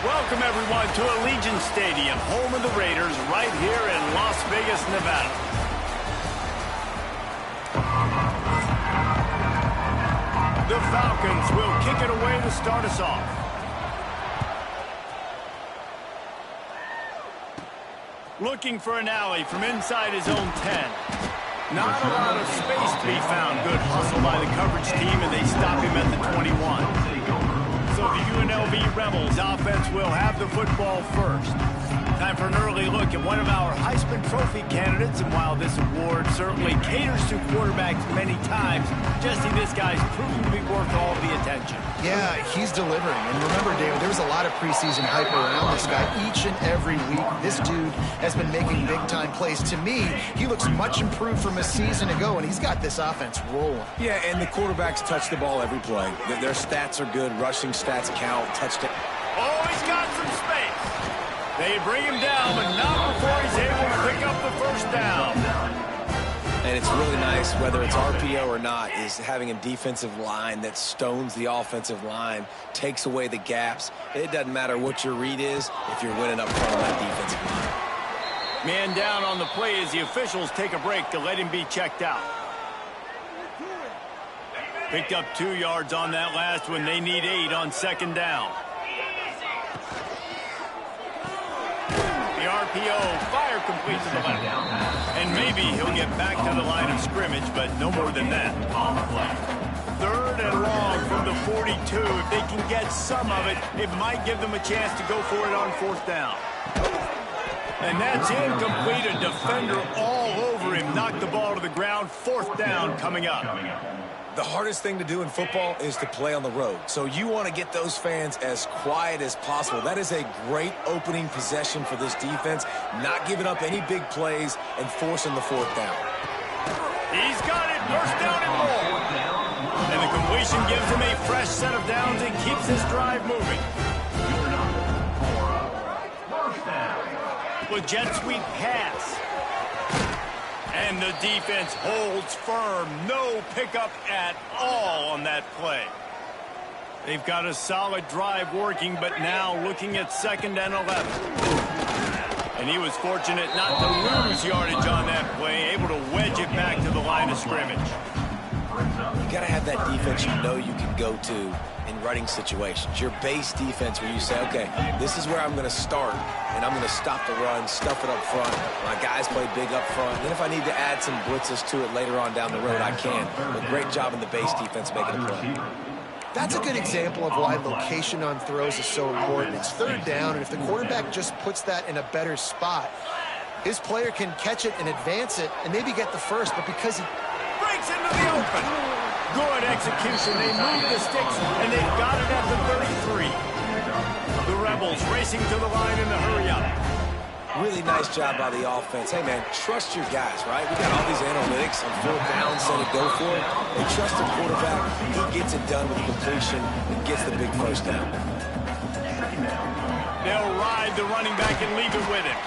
Welcome, everyone, to Allegiant Stadium, home of the Raiders, right here in Las Vegas, Nevada. The Falcons will kick it away to start us off. Looking for an alley from inside his own 10. Not a lot of space to be found. Good hustle by the coverage team, and they stop him at the 21. So the UNLV Rebels offense will have the football first. Time for an early look at one of our Heisman Trophy candidates, and while this award certainly caters to quarterbacks many times, Jesse, this guy's proven to be worth all the attention. Yeah, he's delivering. And remember, David, there was a lot of preseason hype around this guy each and every week. This dude has been making big-time plays. To me, he looks much improved from a season ago, and he's got this offense rolling. Yeah, and the quarterbacks touch the ball every play. Their stats are good. Rushing stats count. Touchdown. Oh, he's got some space. They bring him down, but not before he's able to pick up the first down. And it's really nice, whether it's RPO or not, is having a defensive line that stones the offensive line, takes away the gaps. It doesn't matter what your read is if you're winning up front on that defensive line. Man down on the play as the officials take a break to let him be checked out. Picked up 2 yards on that last one. They need 8 on second down. The RPO, fire complete to the left. And maybe he'll get back to the line of scrimmage, but no more than that. 3rd and long from the 42. If they can get some of it, it might give them a chance to go for it on 4th down. And that's incomplete. A defender all over him. Knocked the ball to the ground. 4th down coming up. The hardest thing to do in football is to play on the road. So you want to get those fans as quiet as possible. That is a great opening possession for this defense. Not giving up any big plays and forcing the 4th down. He's got it. 1st down and more. And the completion gives him a fresh set of downs and keeps his drive moving. With jet sweep pass. And the defense holds firm. No pickup at all on that play. They've got a solid drive working, but now looking at 2nd and 11. And he was fortunate not to lose yardage on that play, able to wedge it back to the line of scrimmage. You got to have that defense you know you can go to in running situations. Your base defense where you say, okay, this is where I'm going to start, and I'm going to stop the run, stuff it up front. My guys play big up front. Then if I need to add some blitzes to it later on down the road, I can. But great job in the base defense making a play. That's a good example of why location on throws is so important. It's 3rd down, and if the quarterback just puts that in a better spot, his player can catch it and advance it and maybe get the first, but because he breaks into the open. Good execution. They move the sticks, and they've got it at the 33. The Rebels racing to the line in the hurry-up. Really nice job by the offense. Hey, man, trust your guys, right? We got all these analytics on 4th down, so to go for it. They trust the quarterback. He gets it done with completion and gets the big first down. They'll ride the running back and leave it with him.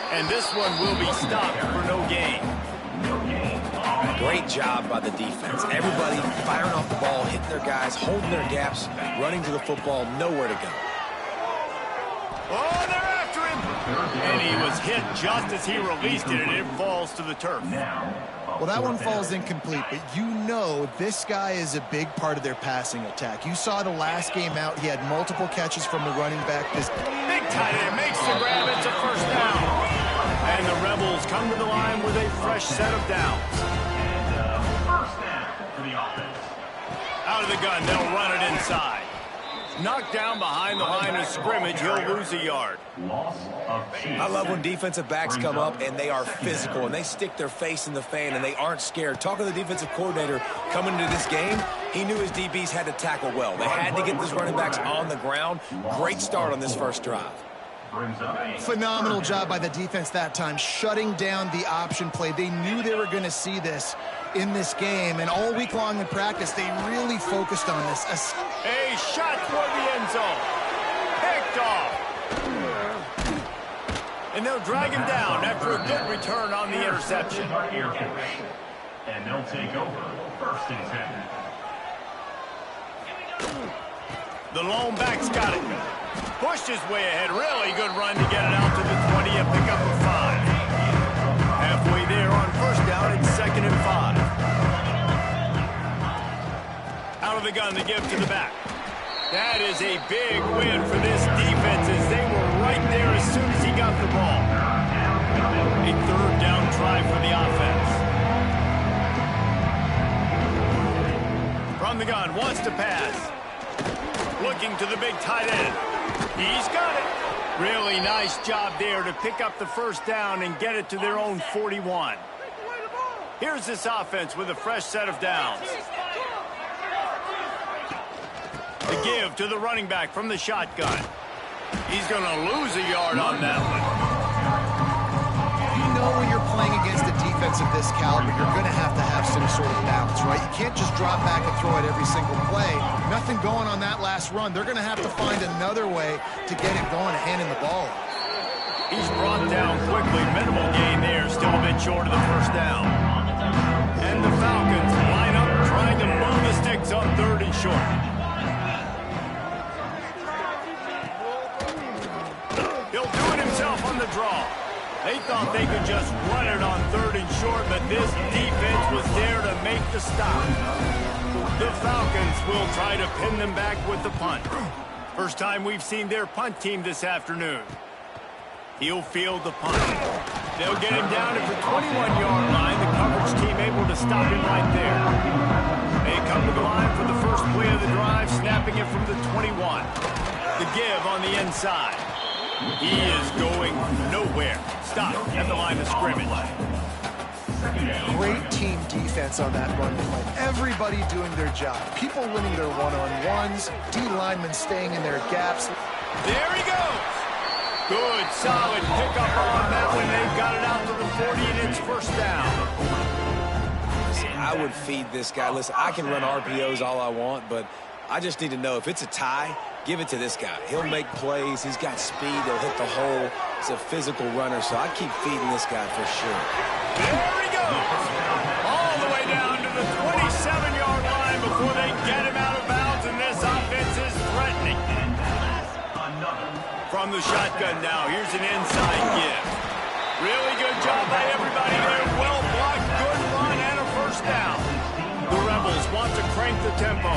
And this one will be stopped for no gain. Great job by the defense. Everybody firing off the ball, hitting their guys, holding their gaps, running to the football, nowhere to go. Oh, they're after him. And he was hit just as he released it, and it falls to the turf. Well, that one falls incomplete, but you know this guy is a big part of their passing attack. You saw the last game out. He had multiple catches from the running back. This big tight end makes the grab. It's a 1st down. And the Rebels come to the line with a fresh set of downs. Out of the gun, they'll run it inside. Knocked down behind the line of scrimmage, he'll lose a yard. I love when defensive backs come up and they are physical and they stick their face in the fan and they aren't scared. Talking to the defensive coordinator coming into this game, he knew his DBs had to tackle well. They had to get these running backs on the ground. Great start on this first drive. Phenomenal job by the defense that time, shutting down the option play. They knew they were going to see this in this game, and all week long in practice, they really focused on this. A shot toward the end zone. Picked off. And they'll drag him down after a good return on the interception. And they'll take over 1st and 10. The lone back's got it. Pushed his way ahead. Really good run to get it out to the 20 and pick up a 5. Halfway there on first down. It's 2nd and 5. Out of the gun, the give to the back. That is a big win for this defense as they were right there as soon as he got the ball. A 3rd down try for the offense. From the gun, wants to pass. Looking to the big tight end. He's got it. Really nice job there to pick up the first down and get it to their own 41. Here's this offense with a fresh set of downs. The give to the running back from the shotgun. He's going to lose a yard on that one. You know when you're playing against a defense of this caliber, you're going to have some sort of balance, right? You can't just drop back and throw it every single play. Nothing going on that last run. They're going to have to find another way to get it going and handing the ball. He's brought down quickly. Minimal gain there. Still a bit short of the first down. And the Falcons line up trying to move the sticks on 3rd and short. He'll do it himself on the draw. They thought they could just run it on 3rd and short, but this defense was there to make the stop. The Falcons will try to pin them back with the punt. First time we've seen their punt team this afternoon. He'll field the punt. They'll get him down at the 21-yard line. The coverage team able to stop him right there. They come to the line for the first play of the drive, snapping it from the 21. The give on the inside. He is going nowhere. Stop at the line of scrimmage. Great team defense on that run play. Everybody doing their job. People winning their one-on-ones. D linemen staying in their gaps. There he goes. Good, solid pickup on that one. They've got it out to the 40, and it's first down. I would feed this guy. Listen, I can run RPOs all I want, but I just need to know if it's a tie, give it to this guy. He'll make plays. He's got speed. He'll hit the hole. He's a physical runner, so I keep feeding this guy for sure. There he goes. All the way down to the 27-yard line before they get him out of bounds, and this offense is threatening. From the shotgun now, here's an inside give. Really good job by everybody there. Well blocked, good run, and a first down. The Rebels want to crank the tempo.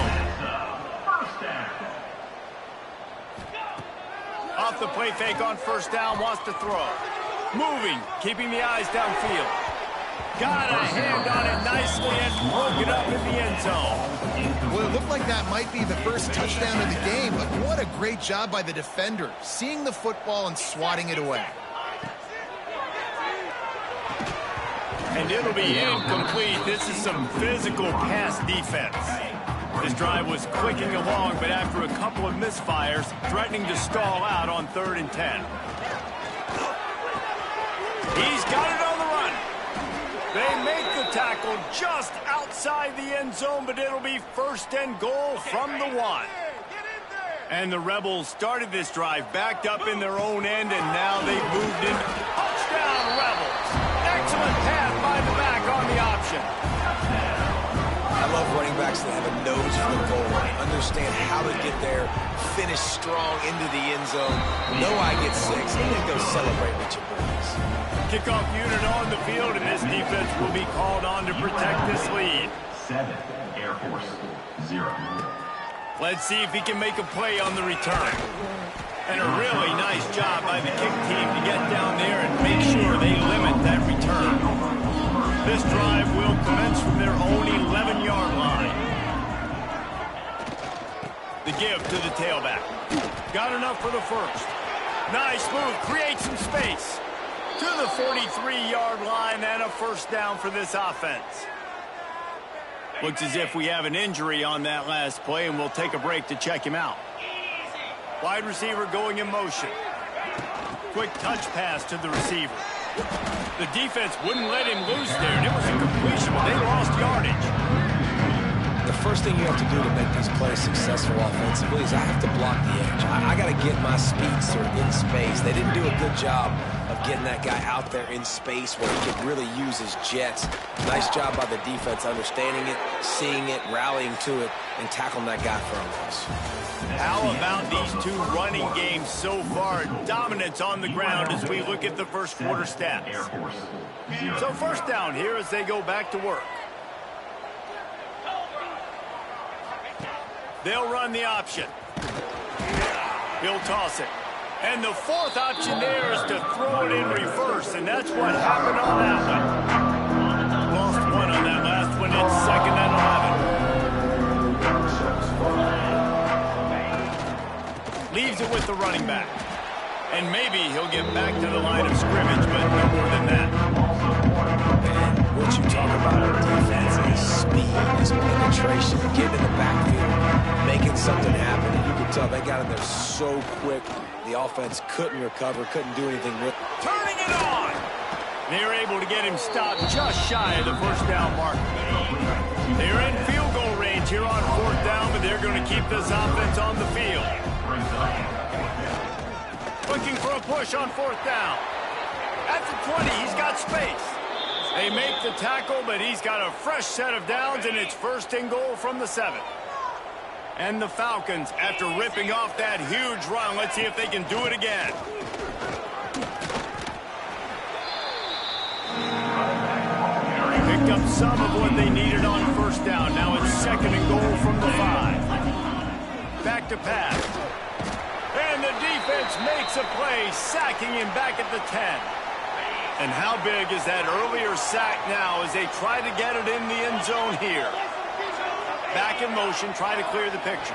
Off the play fake on first down, wants to throw. Moving, keeping the eyes downfield. Got a hand on it nicely and broke it up in the end zone. Well, it looked like that might be the first touchdown of the game, but what a great job by the defender, seeing the football and swatting it away. And it'll be incomplete. This is some physical pass defense. This drive was clicking along, but after a couple of misfires, threatening to stall out on 3rd and 10. He's got it on the run. They make the tackle just outside the end zone, but it'll be 1st and goal from the 1. And the Rebels started this drive backed up in their own end, and now they've moved in. Touchdown, Rebels. Excellent pass by the back on the option. I love running backs that have a nose for the goal line, understand how to get there, finish strong into the end zone, know I get 6, and then go celebrate with your boys. Kickoff unit on the field, and this defense will be called on to protect this lead. 7, Air Force, 0. Let's see if he can make a play on the return. And a really nice job by the kick team to get down there and make sure they limit that return. This drive will commence from their own 11-yard line. The give to the tailback. Got enough for the first. Nice move, create some space. To the 43-yard line and a first down for this offense. Looks as if we have an injury on that last play, and we'll take a break to check him out. Wide receiver going in motion. Quick touch pass to the receiver. The defense wouldn't let him loose there, and it was a completion, but they lost yardage. The first thing you have to do to make these plays successful offensively is I have to block the edge. I got to get my speedster in space. They didn't do a good job of getting that guy out there in space where he could really use his jets. Nice job by the defense understanding it, seeing it, rallying to it, and tackling that guy for a loss. How about these two running games so far? Dominance on the ground as we look at the first quarter stats. So first down here as they go back to work. They'll run the option. He'll toss it. And the fourth option there is to throw it in reverse, and that's what happened on that one. Lost one on that last one. It's 2nd and 11. Leaves it with the running back. And maybe he'll get back to the line of scrimmage, but no more than that. And what you talk about on defense is speed, is penetration, getting in the backfield, making something happen. And you can tell they got in there so quick. The offense couldn't recover, couldn't do anything with it. Turning it on! They're able to get him stopped just shy of the first down mark. They're in field goal range here on 4th down, but they're going to keep this offense on the field. Looking for a push on 4th down. At the 20, he's got space. They make the tackle, but he's got a fresh set of downs, and it's 1st and goal from the 7. And the Falcons, after ripping off that huge run, let's see if they can do it again. Picked up some of what they needed on 1st down. Now it's 2nd and goal from the 5. Back to pass. And the defense makes a play, sacking him back at the 10. And how big is that earlier sack now as they try to get it in the end zone here? Back in motion, try to clear the picture.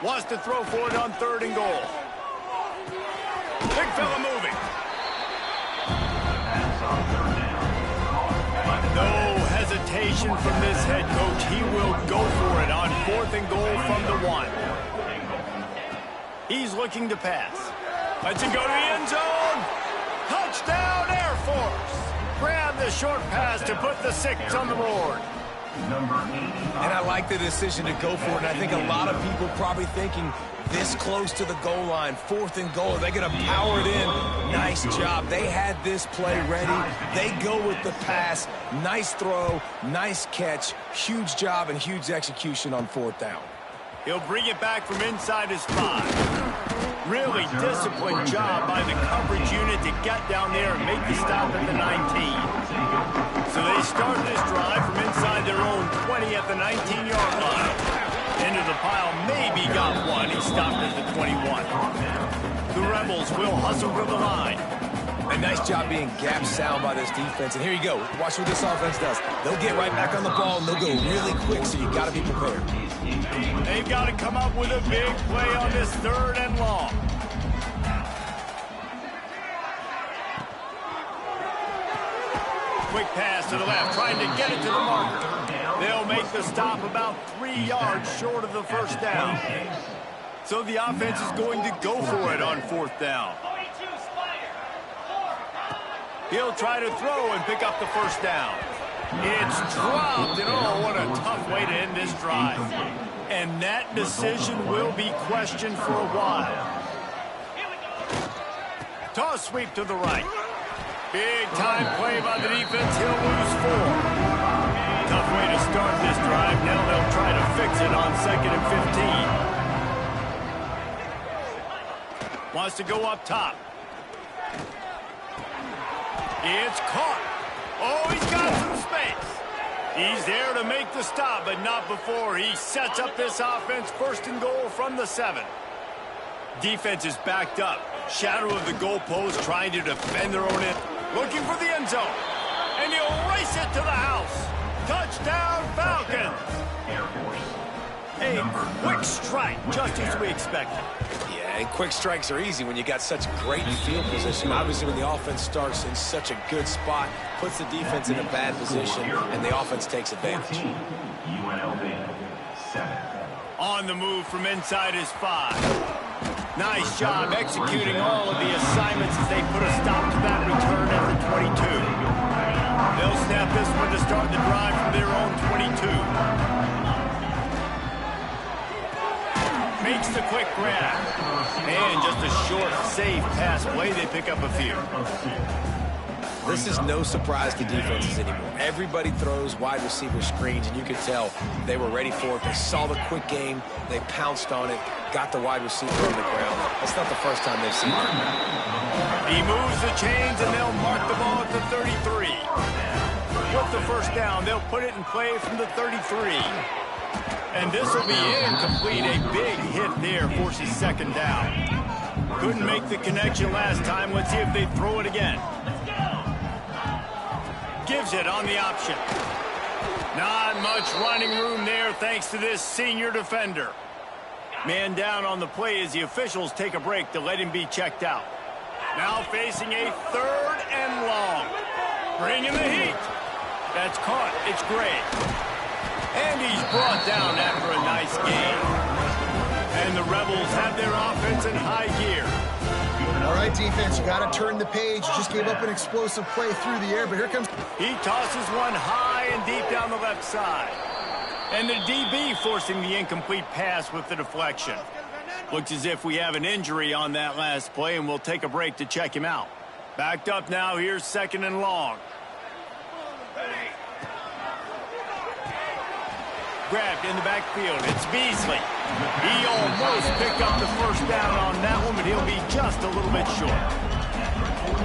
Wants to throw for it on 3rd and goal. Big fella moving. No hesitation from this head coach. He will go for it on 4th and goal from the 1. He's looking to pass. Let's it go to the end zone. Touchdown, Air Force. Grab the short pass to put the 6 on the board. And I like the decision to go for it. And I think a lot of people probably thinking this close to the goal line, 4th and goal, they're going to power it in. Nice job. They had this play ready. They go with the pass. Nice throw, nice catch. Huge job and huge execution on 4th down. He'll bring it back from inside his 5. Really disciplined job by the coverage unit to get down there and make the stop at the 19. So they start this drive from inside their own 20 at the 19-yard line. Into the pile, maybe got one. He stopped at the 21. The Rebels will hustle to the line. A nice job being gap sound by this defense. And here you go. Watch what this offense does. They'll get right back on the ball, and they'll go really quick, so you got to be prepared. They've got to come up with a big play on this 3rd and long. Quick pass to the left, trying to get it to the marker. They'll make the stop about 3 yards short of the 1st down. So the offense is going to go for it on 4th down. He'll try to throw and pick up the 1st down. It's dropped, and oh, what a tough way to end this drive. And that decision will be questioned for a while. Toss sweep to the right. Big time play by the defense. He'll lose 4. Tough way to start this drive. Now they'll try to fix it on 2nd and 15. Wants to go up top. It's caught. Oh, he's got some space. He's there to make the stop, but not before he sets up this offense. 1st and goal from the 7. Defense is backed up. Shadow of the goalpost, trying to defend their own end. Looking for the end zone. And he'll race it to the house. Touchdown, Falcons. A quick strike, just as we expected. Yeah, and quick strikes are easy when you got such great field position. Obviously, when the offense starts in such a good spot, puts the defense in a bad position, and the offense takes advantage. UNLV 7. On the move from inside his 5. Nice job executing all of the assignments as they put a stop to that return at the 22. They'll snap this one to start the drive from their own 22. Makes the quick grab. And just pick up a few. This is no surprise to defenses anymore. Everybody throws wide receiver screens, and you can tell they were ready for it. They saw the quick game. They pounced on it, got the wide receiver on the ground. That's not the first time they've seen it. He moves the chains, and they'll mark the ball at the 33. With the first down, they'll put it in play from the 33. And this will be incomplete. A big hit there forces second down. Couldn't make the connection last time. Let's see if they throw it again. Gives it on the option. Not much running room there thanks to this senior defender. Man down on the play as the officials take a break to let him be checked out. Now facing a 3rd and long. Bringing the heat. That's caught. It's Gray. And he's brought down after a nice gain. And the Rebels have their offense in high gear. All right, defense, you got to turn the page. You just gave up an explosive play through the air, but here comes... He tosses one high and deep down the left side. And the DB forcing the incomplete pass with the deflection. Looks as if we have an injury on that last play, and we'll take a break to check him out. Backed up now, here's 2nd and long. Grabbed in the backfield. It's Beasley. He almost picked up the first down on that one, but he'll be just a little bit short.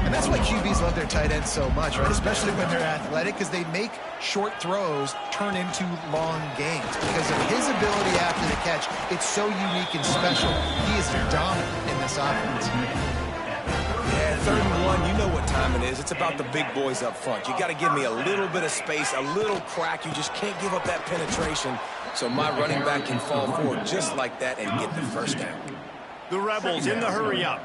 And that's why QBs love their tight ends so much, right? Especially when they're athletic, because they make short throws turn into long gains. Because of his ability after the catch, it's so unique and special. He is dominant in this offense. Yeah, 3rd and 1, you know what time it is. It's about the big boys up front. You got to give me a little bit of space, a little crack. You just can't give up that penetration. So my running back can fall forward just like that and get the first down. The Rebels in the hurry up.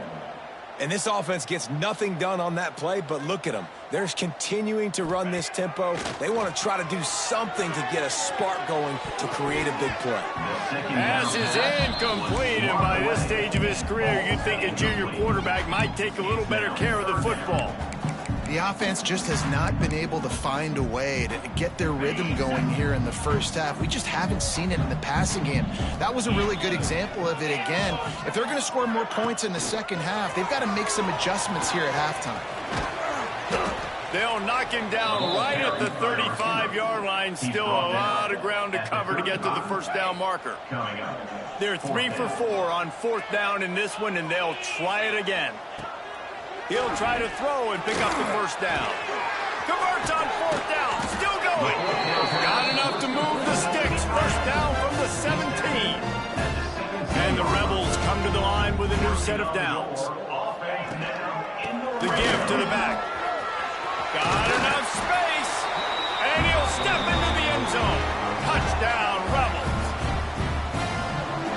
And this offense gets nothing done on that play, but look at them. They're continuing to run this tempo. They want to try to do something to get a spark going to create a big play. Pass is incomplete, and by this stage of his career, you'd think a junior quarterback might take a little better care of the football. The offense just has not been able to find a way to get their rhythm going here in the first half. We just haven't seen it in the passing game. That was a really good example of it again. If they're going to score more points in the second half, they've got to make some adjustments here at halftime. They'll knock him down right at the 35-yard line. Still a lot of ground to cover to get to the first down marker. They're 3 for 4 on 4th down in this one, and they'll try it again. He'll try to throw and pick up the first down. Converts on 4th down. Still going. Got enough to move the sticks. First down from the 17. And the Rebels come to the line with a new set of downs. The give to the back. Got enough space. And he'll step into the end zone. Touchdown, Rebels.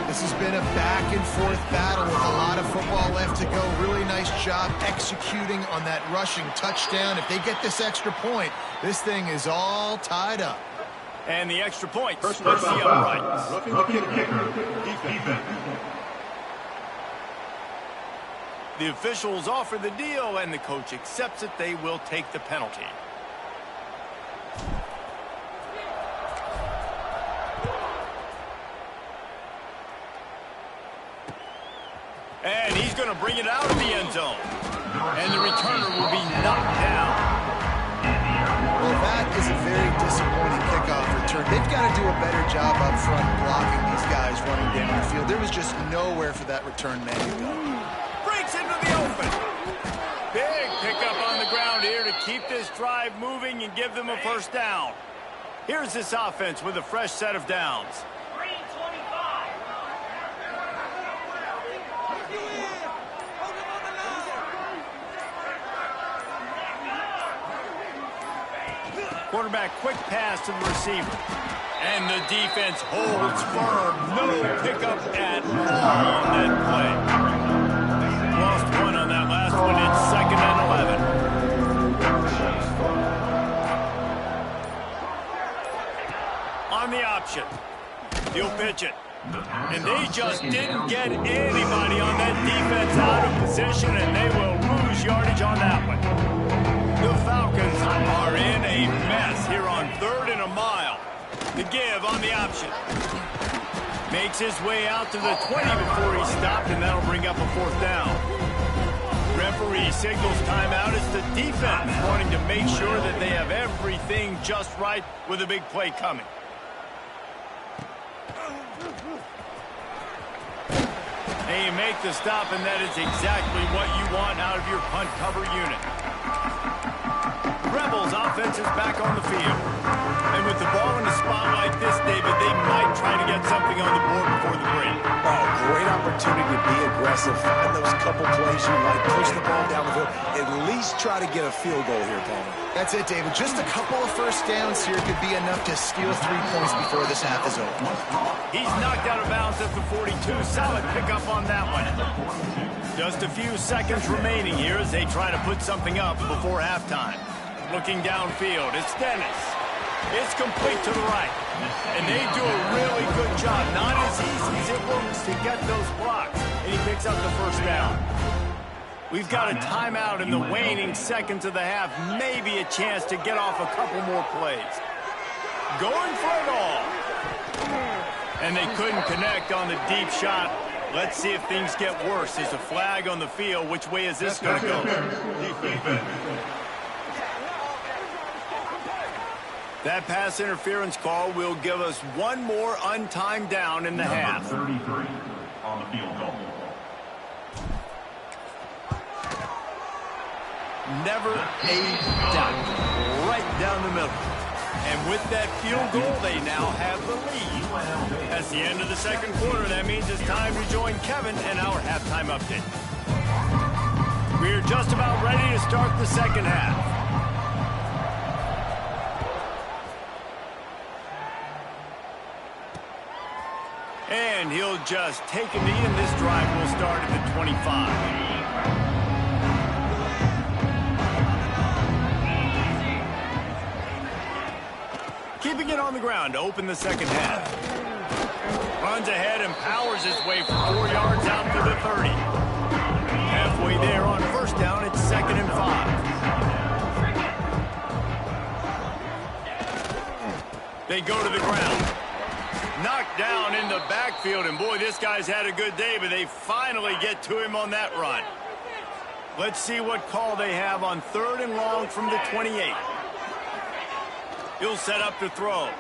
This has been a back-and-forth battle with a lot of football left to go. Really nice job executing on that rushing touchdown. If they get this extra point, this thing is all tied up. And the extra point splits the uprights. The officials offer the deal, and the coach accepts it. They will take the penalty. And he's going to bring it out of the end zone. And the returner will be knocked down. Well, that is a very disappointing kickoff return. They've got to do a better job up front blocking these guys running down the field. There was just nowhere for that return man to go. Breaks into the open. Big pickup on the ground here to keep this drive moving and give them a first down. Here's this offense with a fresh set of downs. Quarterback, quick pass to the receiver. And the defense holds firm. No pickup at all on that play. Lost one on that last one. It's 2nd and 11. On the option. He'll pitch it. And they just didn't get anybody on that defense out of position, and they will lose yardage on that one. The Falcons are in a mess here on 3rd and a mile. The give on the option. Makes his way out to the 20 before he stopped, and that'll bring up a 4th down. Rep referee signals timeout. It's the defense wanting to make sure that they have everything just right with a big play coming. And you make the stop, and that is exactly what you want out of your punt cover unit. Rebels offense is back on the field. And with the ball in a spot like this, David, they might try to get something on the board before the break. Oh, great opportunity to be aggressive. Find those couple plays you like. Push the ball down the field. At least try to get a field goal here, Palmer. That's it, David. Just a couple of first downs here could be enough to steal 3 points before this half is over. He's knocked out of bounds at the 42. Solid pickup on that one. Just a few seconds remaining here as they try to put something up before halftime. Looking downfield, it's Dennis. It's complete to the right. And they do a really good job. Not as easy as it looks to get those blocks. And he picks up the first down. We've got a timeout in the waning seconds of the half. Maybe a chance to get off a couple more plays. Going for it all. And they couldn't connect on the deep shot. Let's see if things get worse. There's a flag on the field. Which way is this going to go? That pass interference call will give us one more untimed down in the half. 33 on the field goal. Never a doubt. Right down the middle. And with that field goal, they now have the lead. That's the end of the second quarter. That means it's time to join Kevin in our halftime update. We're just about ready to start the second half. And he'll just take a knee, and this drive will start at the 25. Keeping it on the ground to open the second half. Runs ahead and powers his way for 4 yards out to the 30. Halfway there on first down, it's 2nd and 5. They go to the ground. Knocked down in the backfield, and boy, this guy's had a good day, but they finally get to him on that run. Let's see what call they have on 3rd and long from the 28. He'll set up to throw.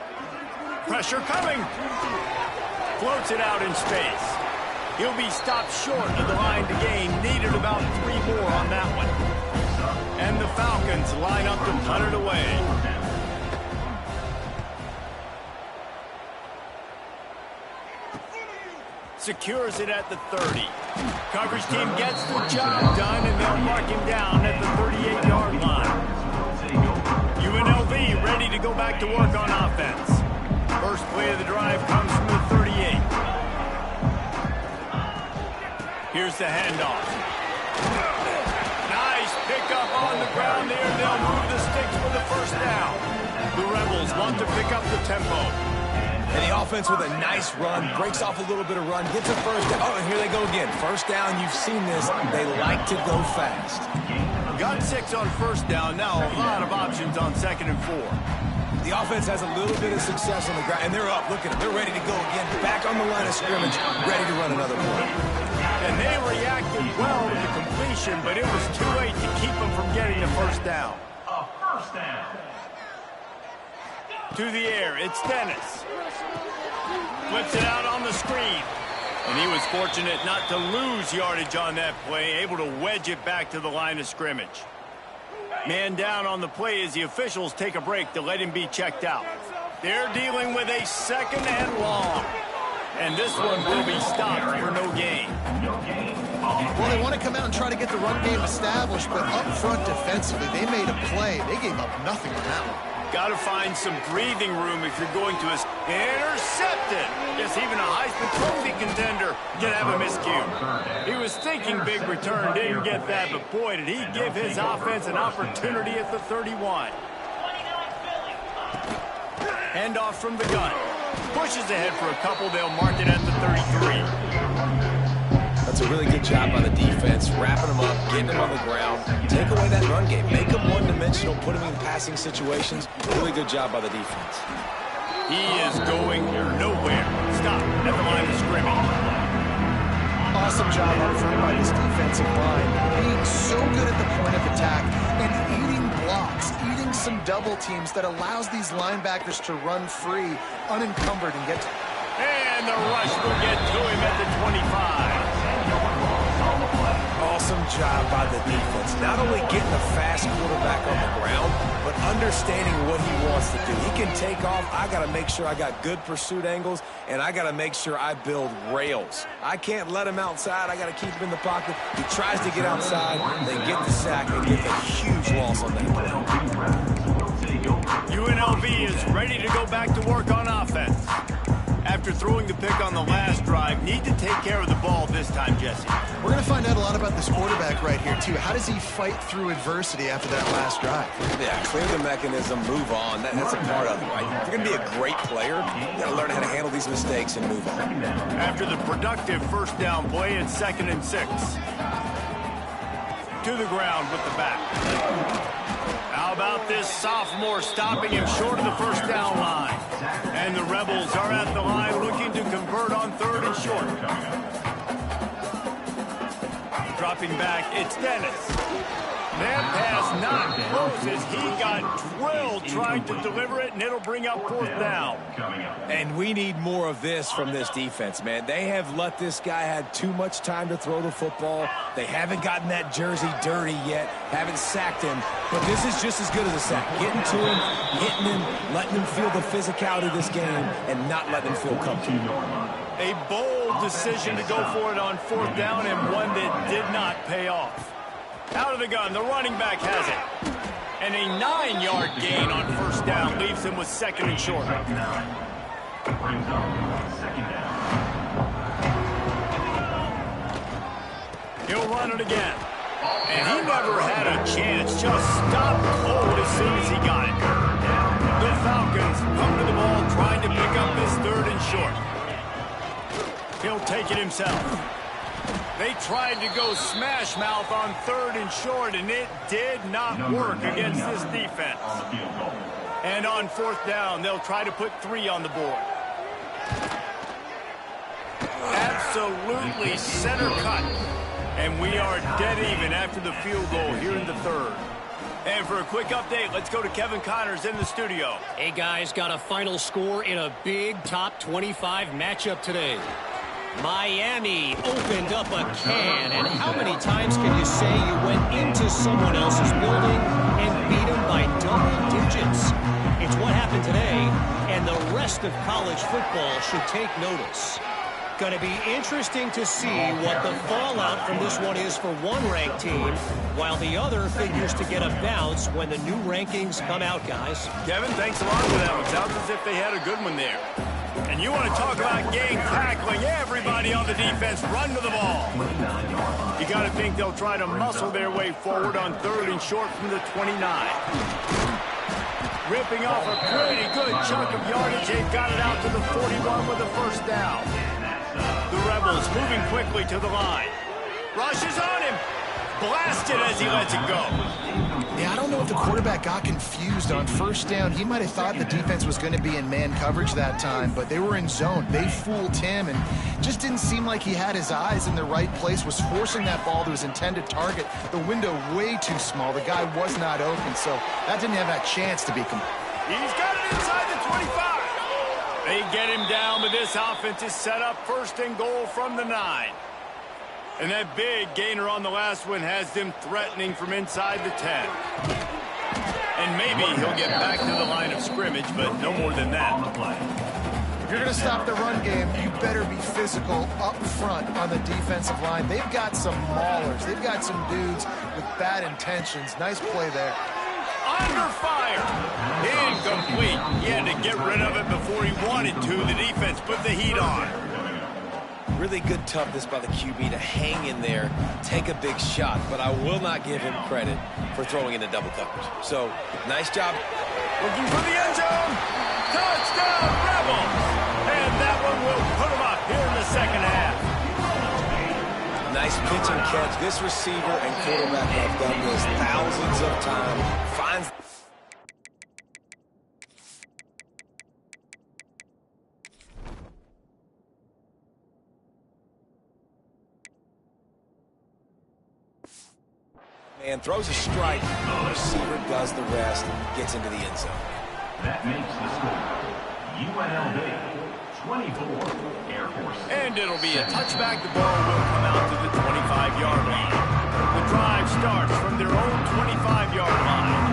Pressure coming. Floats it out in space. He'll be stopped short of the line to gain. Needed about 3 more on that one. And the Falcons line up to punt it away. Secures it at the 30. Coverage team gets the job done, and they'll mark him down at the 38-yard line. UNLV ready to go back to work on offense. First play of the drive comes from the 38. Here's the handoff. Nice pickup on the ground there. They'll move the sticks for the first down. The Rebels want to pick up the tempo. And the offense with a nice run, breaks off a little bit of run, gets a first down. Oh, and here they go again. First down, you've seen this. They like to go fast. Got 6 on first down. Now a lot of options on 2nd and 4. The offense has a little bit of success on the ground, and they're up. Look at them. They're ready to go again. Back on the line of scrimmage, ready to run another play. And they reacted well to the completion, but it was too late to keep them from getting the first down. A first down. To the air, it's Dennis. Flips it out on the screen. And he was fortunate not to lose yardage on that play, able to wedge it back to the line of scrimmage. Man down on the play as the officials take a break to let him be checked out. They're dealing with a 2nd and long. And this one will be stopped for no gain. Well, they want to come out and try to get the run game established, but up front defensively, they made a play. They gave up nothing on that one. Got to find some breathing room if you're going to intercept it. Yes, even a Heisman Trophy contender can have a miscue. He was thinking big return, didn't get that, but boy, did he give his offense an opportunity at the 31. Handoff from the gun. Pushes ahead for a couple. They'll mark it at the 33. That's a really good job by the defense, wrapping them up, getting them on the ground. Take away that run game. Make them one-dimensional, put them in passing situations. Really good job by the defense. He is going nowhere. Stop at the line of scrimmage. Awesome job out front by this defensive line, being so good at the point of attack and eating blocks, eating some double teams that allows these linebackers to run free, unencumbered, and get to... And the rush will get to him at the 25. Awesome job by the defense. Not only getting a fast quarterback on the ground, but understanding what he wants to do. He can take off. I got to make sure I got good pursuit angles, and I got to make sure I build rails. I can't let him outside. I got to keep him in the pocket. He tries to get outside, then get the sack, and gets a huge loss on that play. UNLV is ready to go back to work on offense. After throwing the pick on the last drive, need to take care of the ball this time, Jesse. We're going to find out a lot about this quarterback right here, too. How does he fight through adversity after that last drive? Yeah, clear the mechanism, move on. That's a part of it, right? If you're going to be a great player, you got to learn how to handle these mistakes and move on. After the productive first down play, it's 2nd and 6. To the ground with the back. How about this sophomore stopping him short of the first down line? And the Rebels are at the line looking to convert on 3rd and short. Dropping back, it's Dennis. That pass not close as he got drilled trying to deliver it, and it'll bring up 4th down. And we need more of this from this defense, man. They have let this guy have too much time to throw the football. They haven't gotten that jersey dirty yet, haven't sacked him, but this is just as good as a sack. Getting to him, hitting him, letting him feel the physicality of this game, and not letting him feel comfortable. A bold decision to go for it on 4th down, and one that did not pay off. Out of the gun, the running back has it. And a 9-yard gain on 1st down leaves him with 2nd and short. Brings up 2nd down. He'll run it again. And he never had a chance, just stopped cold as soon as he got it. The Falcons come to the ball trying to pick up this 3rd and short. He'll take it himself. They tried to go smash mouth on 3rd and short, and it did not work against this defense. And on 4th down, they'll try to put 3 on the board. Absolutely center cut. And we are dead even after the field goal here in the 3rd. And for a quick update, let's go to Kevin Connors in the studio. Hey, guys, got a final score in a big top 25 matchup today. Miami opened up a can, and how many times can you say you went into someone else's building and beat them by double digits? It's what happened today, and the rest of college football should take notice. Going to be interesting to see what the fallout from this one is for one ranked team, while the other figures to get a bounce when the new rankings come out, guys. Kevin, thanks a lot for that one. Sounds as if they had a good one there. And you want to talk about gang tackling, everybody on the defense run to the ball. You got to think they'll try to muscle their way forward on 3rd and short from the 29. Ripping off a pretty good chunk of yardage. They've got it out to the 41 with a 1st down. The Rebels moving quickly to the line. Rushes on him. Blasted as he lets it go. Yeah, I don't know if the quarterback got confused on 1st down. He might have thought the defense was going to be in man coverage that time, but they were in zone. They fooled him and just didn't seem like he had his eyes in the right place, was forcing that ball to his intended target. The window way too small. The guy was not open, so that didn't have that chance to be complete. He's got it inside the 25. They get him down, but this offense is set up 1st and goal from the 9. And that big gainer on the last one has them threatening from inside the 10. And maybe he'll get back to the line of scrimmage, but no more than that. If you're going to stop the run game, you better be physical up front on the defensive line. They've got some maulers. They've got some dudes with bad intentions. Nice play there. Under fire. Incomplete. He had to get rid of it before he wanted to. The defense put the heat on. Really good toughness by the QB to hang in there, take a big shot, but I will not give him credit for throwing into double coverage. So, nice job. Looking for the end zone. Touchdown, Rebels. And that one will put him up here in the 2nd half. Nice pitch and catch. This receiver and quarterback have done this thousands of times. Finds and throws a strike. The receiver does the rest, gets into the end zone. That makes the score UNLV 24, Air Force. And it'll be a touchback. The ball will come out to the 25-yard line. The drive starts from their own 25-yard line.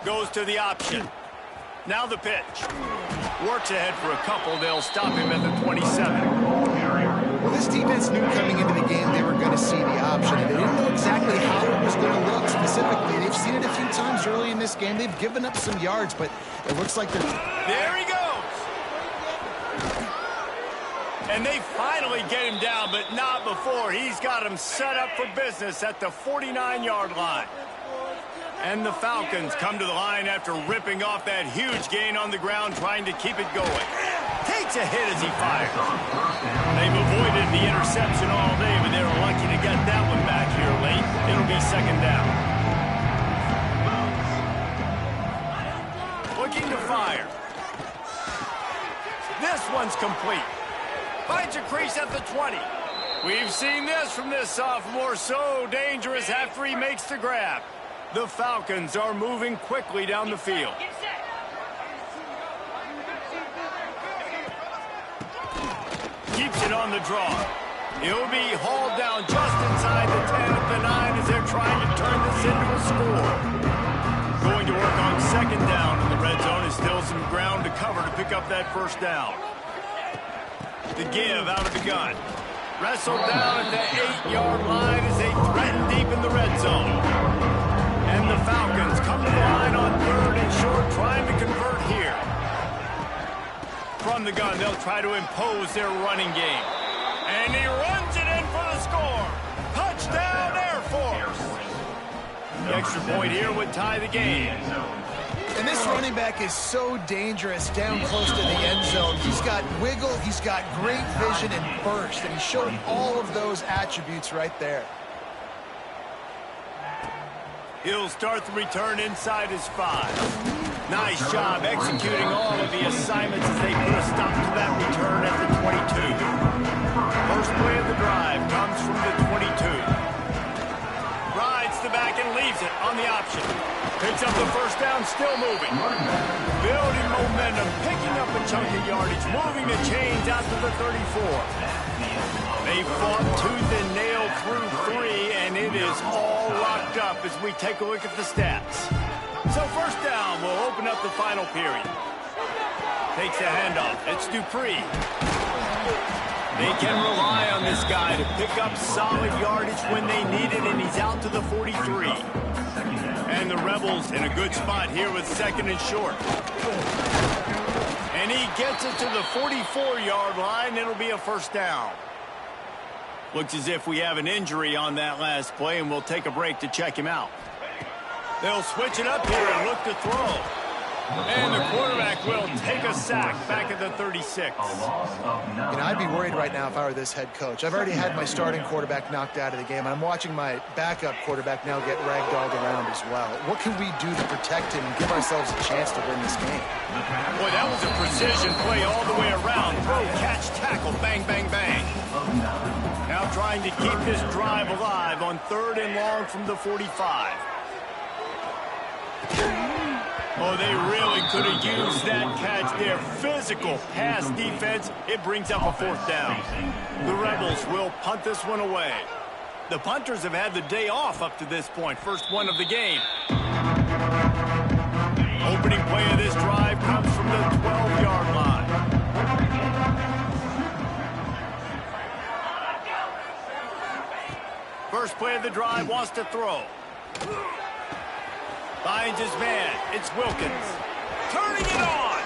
Goes to the option. Now the pitch. Works ahead for a couple. They'll stop him at the 27. Well, this defense knew coming into the game they were going to see the option, and they didn't know exactly how it was going to look specifically. They've seen it a few times early in this game. They've given up some yards, but it looks like they're... There he goes! And they finally get him down, but not before. He's got him set up for business at the 49-yard line. And the Falcons come to the line after ripping off that huge gain on the ground, trying to keep it going. Takes a hit as he fires. They've avoided the interception all day, but they were lucky to get that one back here late. It'll be second down. Looking to fire. This one's complete. Finds a crease at the 20. We've seen this from this sophomore, so dangerous after he makes the grab. The Falcons are moving quickly down the field. Keeps it on the draw. He'll be hauled down just inside the 10 at the 9 as they're trying to turn this into a score. Going to work on second down in the red zone. Is still some ground to cover to pick up that first down. The give out of the gun. Wrestled down at the 8-yard line as they threaten deep in the red zone. And the Falcons come to the line on third and short, trying to convert here. From the gun, they'll try to impose their running game. And he runs it in for the score. Touchdown, Air Force. The extra point here would tie the game. And this running back is so dangerous down close to the end zone. He's got wiggle, he's got great vision and burst, and he showed all of those attributes right there. He'll start the return inside his 5. Nice job executing all of the assignments as they put a stop to that return at the 22. First play of the drive comes from the 22. Rides the back and leaves it on the option. Picks up the first down, still moving. Building momentum, picking up a chunk of yardage, moving the chains out to the 34. They fought tooth and nail through 3, and it is all locked up as we take a look at the stats. So first down will open up the final period. Takes the handoff. It's Dupree. They can rely on this guy to pick up solid yardage when they need it, and he's out to the 43. And the Rebels in a good spot here with second and short. And he gets it to the 44-yard line. It'll be a first down. Looks as if we have an injury on that last play, and we'll take a break to check him out. They'll switch it up here and look to throw. And the quarterback will take a sack back at the 36. I'd be worried right now if I were this head coach. I've already had my starting quarterback knocked out of the game, and I'm watching my backup quarterback now get ragdolled around as well. What can we do to protect him and give ourselves a chance to win this game? Boy, that was a precision play all the way around. Throw, catch, tackle, bang, bang, bang. Now trying to keep this drive alive on third and long from the 45. Oh, they really could have used that catch there. Physical pass defense. It brings up a fourth down. The Rebels will punt this one away. The punters have had the day off up to this point. First one of the game. Opening play of this drive comes from the 12-yard line. First play of the drive, wants to throw. Finds his man. It's Wilkins. Turning it on.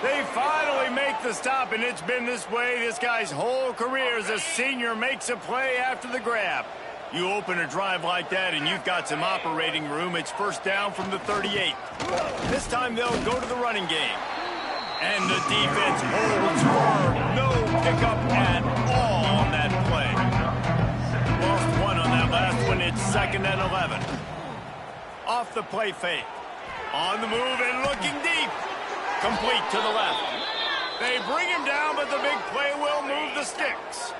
They finally make the stop, and it's been this way this guy's whole career as a senior. Makes a play after the grab. You open a drive like that, and you've got some operating room. It's first down from the 38. This time they'll go to the running game. And the defense holds firm. No pickup at all on that play. Lost one on that last one. It's second and 11. Off the play fake. On the move and looking deep. Complete to the left. They bring him down, but the big play will move the sticks.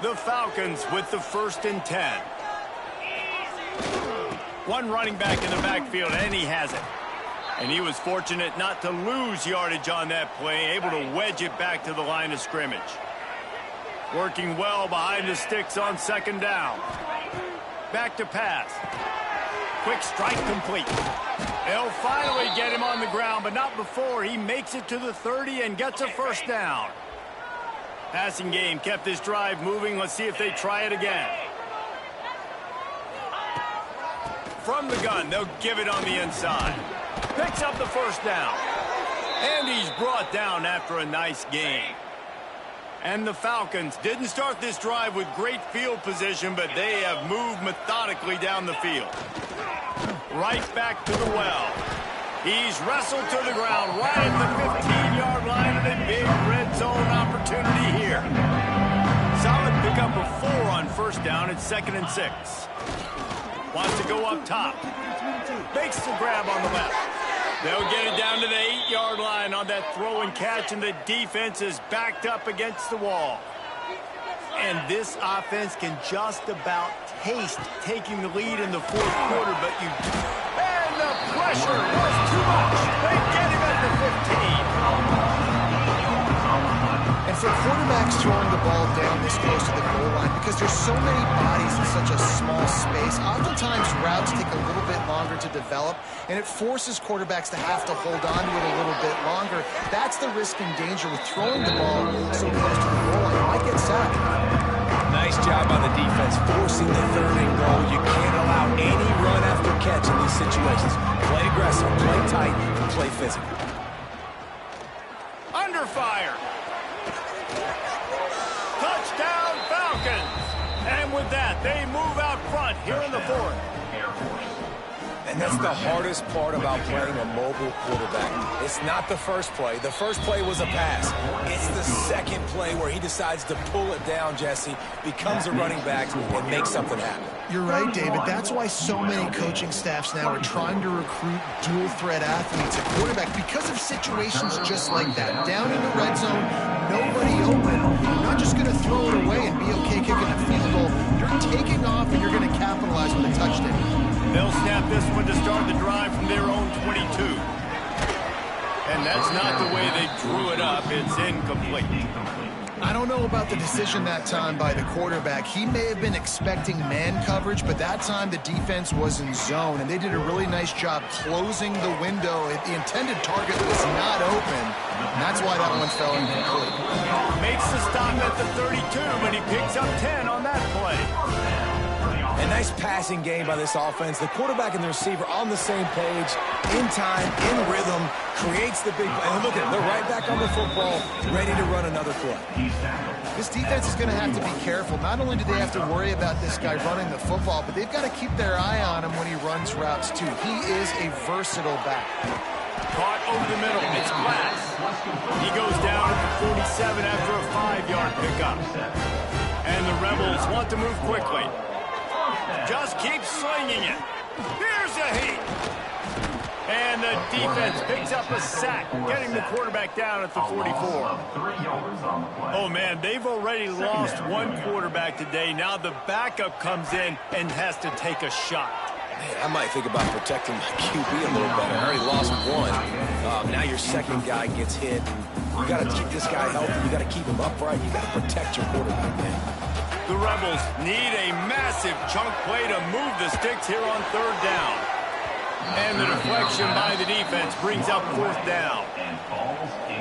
The Falcons with the 1st and 10. One running back in the backfield, and he has it. And he was fortunate not to lose yardage on that play, able to wedge it back to the line of scrimmage. Working well behind the sticks on 2nd down. Back to pass. Quick strike complete. They'll finally get him on the ground, but not before he makes it to the 30 and gets a 1st down. Passing game kept this drive moving. Let's see if they try it again. From the gun, they'll give it on the inside. Picks up the 1st down. And he's brought down after a nice gain. And the Falcons didn't start this drive with great field position, but they have moved methodically down the field. Right back to the well. He's wrestled to the ground right at the 15-yard line, and a big red zone opportunity here. Solid pickup of 4 on 1st down. It's 2nd and 6. Wants to go up top. Makes the grab on the left. They'll get it down to the 8-yard line on that throw and catch, and the defense is backed up against the wall. And this offense can just about taste taking the lead in the 4th quarter, but and the pressure was too much. They get him at the 15. And for quarterbacks throwing the ball down this close to the goal line, because there's so many bodies in such a small space, oftentimes routes take a little bit longer to develop, and it forces quarterbacks to have to hold on to it a little bit longer. That's the risk and danger with throwing the ball so close to the goal line. You might get sacked. Nice job by the defense, forcing the 3rd and goal. You can't allow any run after catch in these situations. Play aggressive, play tight, and play physical. Under fire. Touchdown Falcons. And with that, they move out front here in the 4th. And that's the hardest part about playing a mobile quarterback. It's not the first play. The first play was a pass. It's the 2nd play where he decides to pull it down, Jesse, becomes a running back, and makes something happen. You're right, David. That's why so many coaching staffs now are trying to recruit dual-threat athletes at quarterback because of situations just like that. Down in the red zone, nobody open. You're not just going to throw it away and be okay kicking a field goal. You're taking off, and you're going to capitalize with a touchdown. They'll snap this one to start the drive from their own 22. And that's not the way they drew it up. It's incomplete. I don't know about the decision that time by the quarterback. He may have been expecting man coverage, but that time the defense was in zone, and they did a really nice job closing the window. The intended target was not open, and that's why that one fell incomplete. Makes the stop at the 32, but he picks up 10 on that play. A nice passing game by this offense. The quarterback and the receiver on the same page, in time, in rhythm, creates the big play. And look at it, they're right back on the football, ready to run another play. This defense is going to have to be careful. Not only do they have to worry about this guy running the football, but they've got to keep their eye on him when he runs routes too. He is a versatile back. Caught over the middle. It's Glass. He goes down at the 47 after a 5-yard pickup. And the Rebels want to move quickly. Just keep slinging it. Here's a heat. And the defense picks up a sack, getting the quarterback down at the 44. Oh, man, they've already lost one quarterback today. Now the backup comes in and has to take a shot. Man, I might think about protecting my QB a little better. I already lost one. Now your 2nd guy gets hit. You got to keep this guy healthy. You got to keep him upright. You got to protect your quarterback, man. The Rebels need a massive chunk play to move the sticks here on 3rd down. And the deflection by the defense brings up 4th down.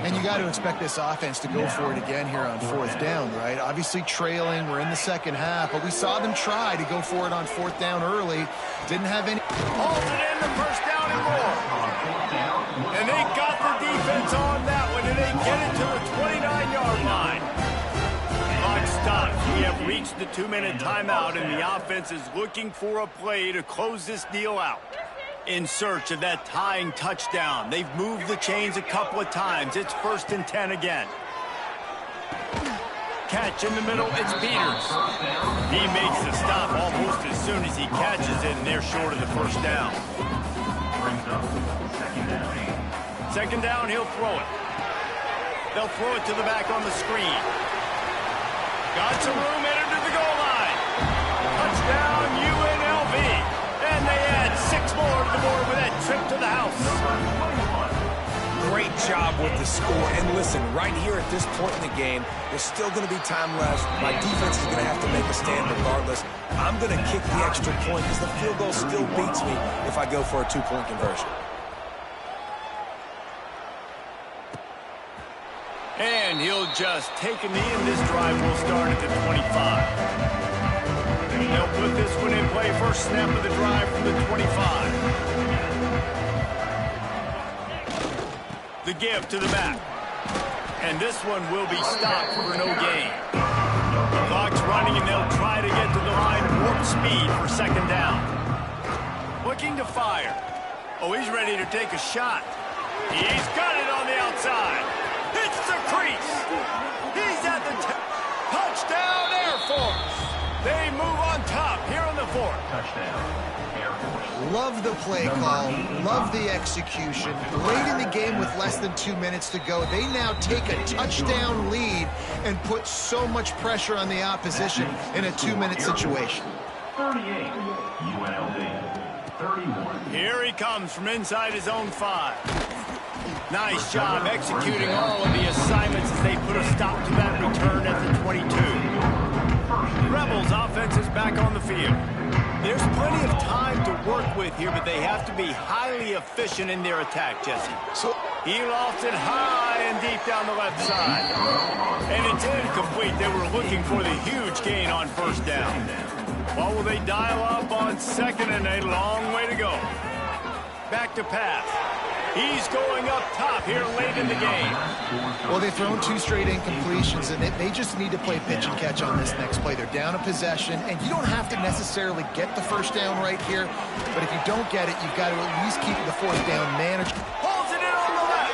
And you got to expect this offense to go for it again here on 4th down, right? Obviously trailing, we're in the 2nd half, but we saw them try to go for it on 4th down early. Didn't have any. Halted in the 1st down and more. And they got the defense on that one, and they get it to the 29-yard line. Clock stopped. We have reached the 2-minute timeout, and the offense is looking for a play to close this deal out. In search of that tying touchdown. They've moved the chains a couple of times. It's 1st and 10 again. Catch in the middle. It's Peters. He makes the stop almost as soon as he catches it, and they're short of the 1st down. 2nd down, he'll throw it. They'll throw it to the back on the screen. Got some room, Touchdown, UNLV. And they add 6 more to the board with that trip to the house. Great job with the score. And listen, right here at this point in the game, there's still going to be time left. My defense is going to have to make a stand regardless. I'm going to kick the extra point because the field goal still beats me if I go for a 2-point conversion. And he'll just take a knee, and this drive will start at the 25. They'll put this one in play. First snap of the drive from the 25. The give to the back. And this one will be stopped for no gain. The clock's running, and they'll try to get to the line warp speed for second down. Looking to fire. Oh, he's ready to take a shot. He's got it on the outside. Hits the crease. He's at the touchdown, Air Force. They move on top here on the 4th. Touchdown, Air Force. Love the play call. Love the execution. Late in the game with less than 2 minutes to go, they now take a touchdown lead and put so much pressure on the opposition in a 2-minute situation. 38, UNLV. 31. Here he comes from inside his own 5. Nice job executing all of the assignments as they put a stop to that return at the 22. Rebels offense is back on the field. There's plenty of time to work with here, but they have to be highly efficient in their attack, Jesse. So he lost it high and deep down the left side. And it's incomplete. They were looking for the huge gain on first down. Well, will they dial up on second, and a long way to go. Back to pass. He's going up top here late in the game. Well, they've thrown 2 straight incompletions, and they just need to play pitch and catch on this next play. They're down a possession, and you don't have to necessarily get the first down right here, but if you don't get it, you've got to at least keep the 4th down managed. Pulls it in on the left.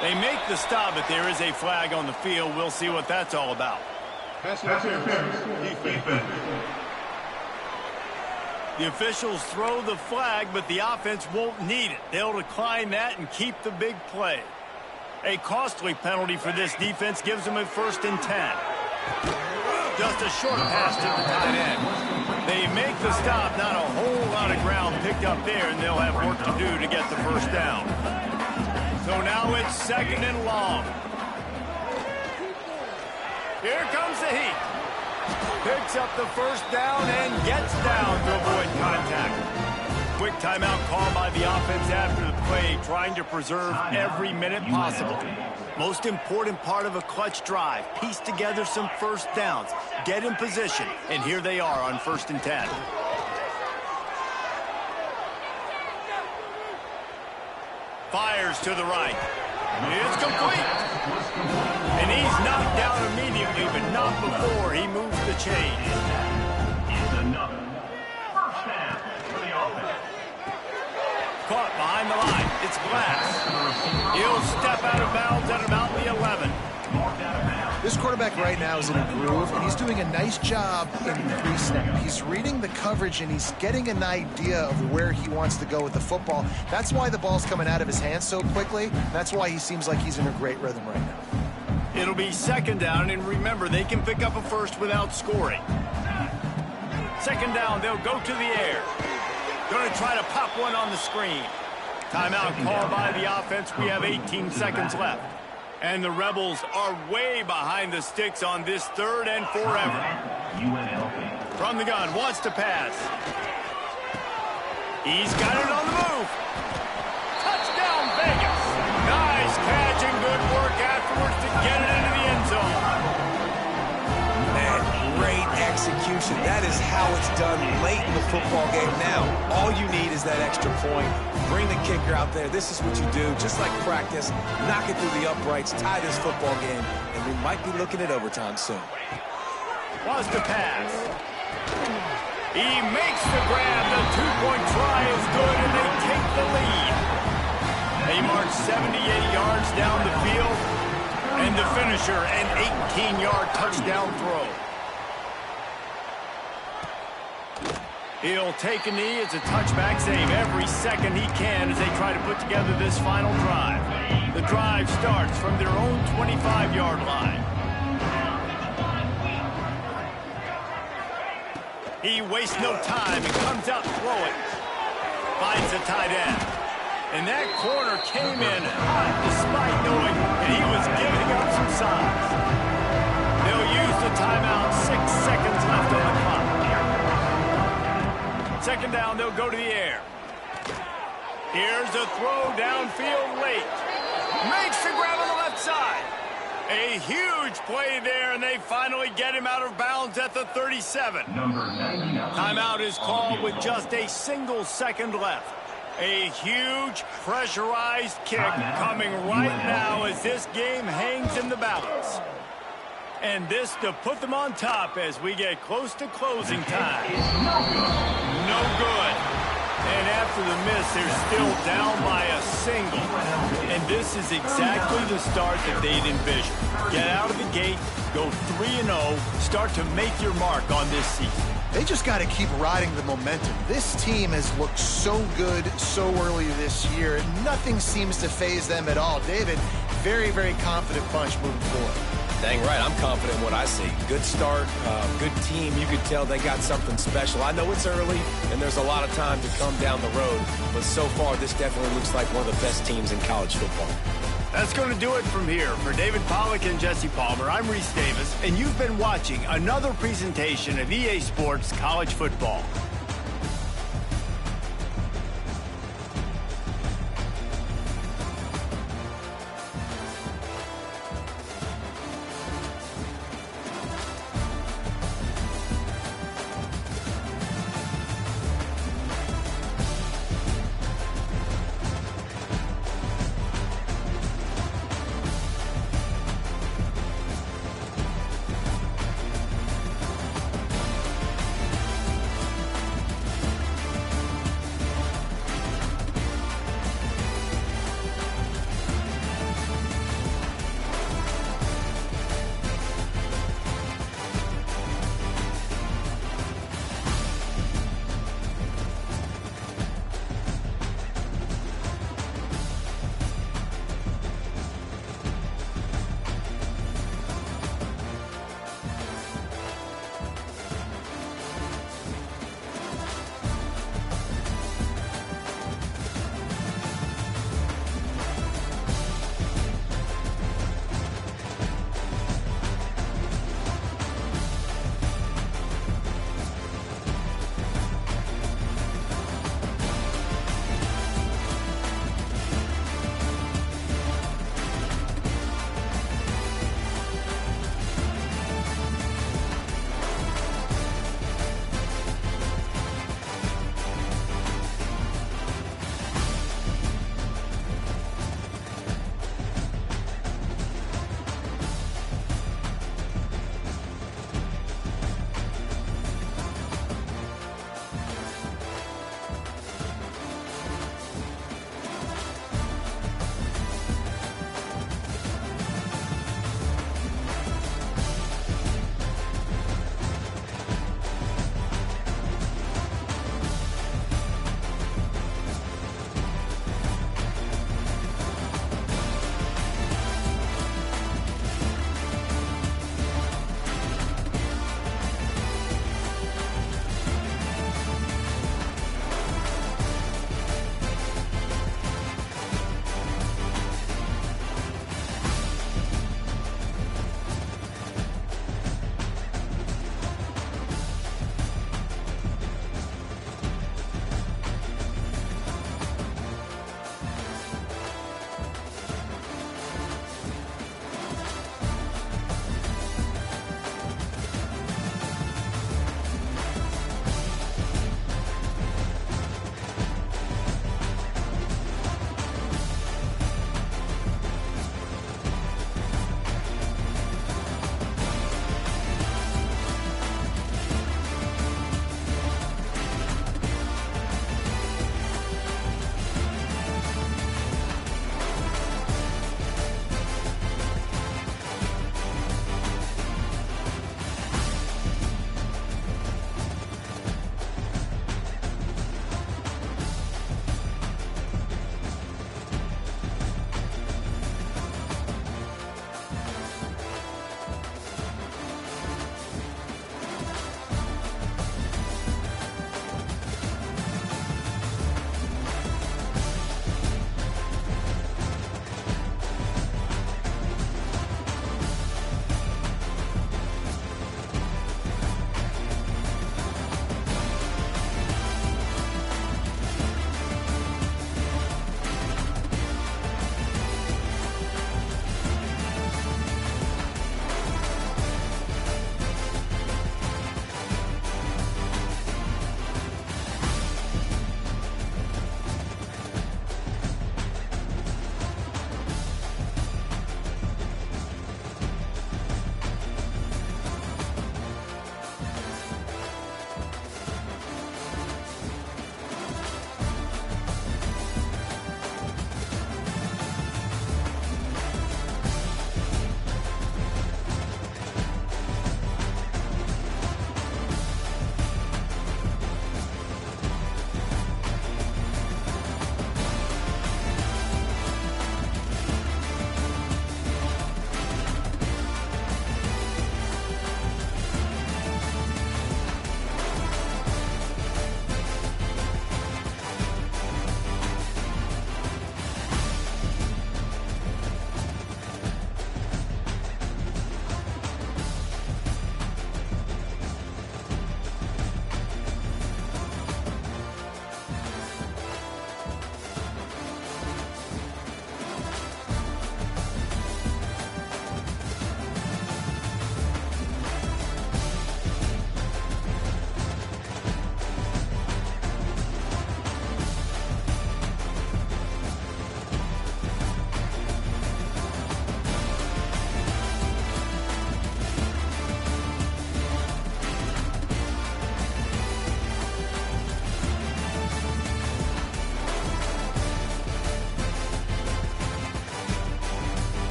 They make the stop, but there is a flag on the field. We'll see what that's all about. Pass interference. Defense. The officials throw the flag, but the offense won't need it. They'll decline that and keep the big play. A costly penalty for this defense gives them a 1st and 10. Just a short pass to the tight end. They make the stop. Not a whole lot of ground picked up there, and they'll have work to do to get the first down. So now it's 2nd and long. Here comes the heat. Picks up the first down and gets down to avoid contact. Quick timeout call by the offense after the play, trying to preserve every minute possible. Most important part of a clutch drive, piece together some first downs, get in position, and here they are on 1st and 10. Fires to the right. It's complete. And he's knocked down immediately, but not before he moves the chain. Is another first down for the offense. Caught behind the line. It's Glass. He'll step out of bounds at about the 11. This quarterback right now is in a groove, and he's doing a nice job in pre-snap. He's reading the coverage, and he's getting an idea of where he wants to go with the football. That's why the ball's coming out of his hands so quickly. That's why he seems like he's in a great rhythm right now. It'll be 2nd down, and remember, they can pick up a first without scoring. 2nd down, they'll go to the air. Going to try to pop one on the screen. Timeout call by the offense. We have 18 seconds left. And the Rebels are way behind the sticks on this 3rd and forever. From the gun, wants to pass. He's got it on the move. Touchdown, Vegas. Nice catch and good work afterwards to get it into the end zone. Man, great execution. That is how it's done late in the football game. Now, all you need is that extra point. Bring the kicker out there. This is what you do. Just like practice, knock it through the uprights, tie this football game, and we might be looking at overtime soon. Wants to pass. He makes the grab. The 2-point try is good, and they take the lead. They march 78 yards down the field, and the finisher, an 18-yard touchdown throw. He'll take a knee. It's a touchback save every second he can as they try to put together this final drive. The drive starts from their own 25-yard line. He wastes no time and comes out throwing. Finds the tight end. And that corner came in hot despite knowing that he was giving up some size. They'll use the timeout. 6 seconds left on the clock. Second down, they'll go to the air. Here's a throw downfield late. Makes the grab on the left side. A huge play there, and they finally get him out of bounds at the 37. Timeout is called with just a single second left. A huge pressurized kick coming right now as this game hangs in the balance. And this to put them on top as we get close to closing time. No good. And after the miss, they're still down by a single. And this is exactly the start that they'd envisioned. Get out of the gate, go 3-0, start to make your mark on this season. They just got to keep riding the momentum. This team has looked so good so early this year, and nothing seems to faze them at all. David, very, very confident bunch moving forward. Dang right, I'm confident in what I see. Good start, good team. You could tell they got something special. I know it's early, and there's a lot of time to come down the road, but so far, this definitely looks like one of the best teams in college football. That's going to do it from here. For David Pollack and Jesse Palmer, I'm Reese Davis, and you've been watching another presentation of EA Sports College Football.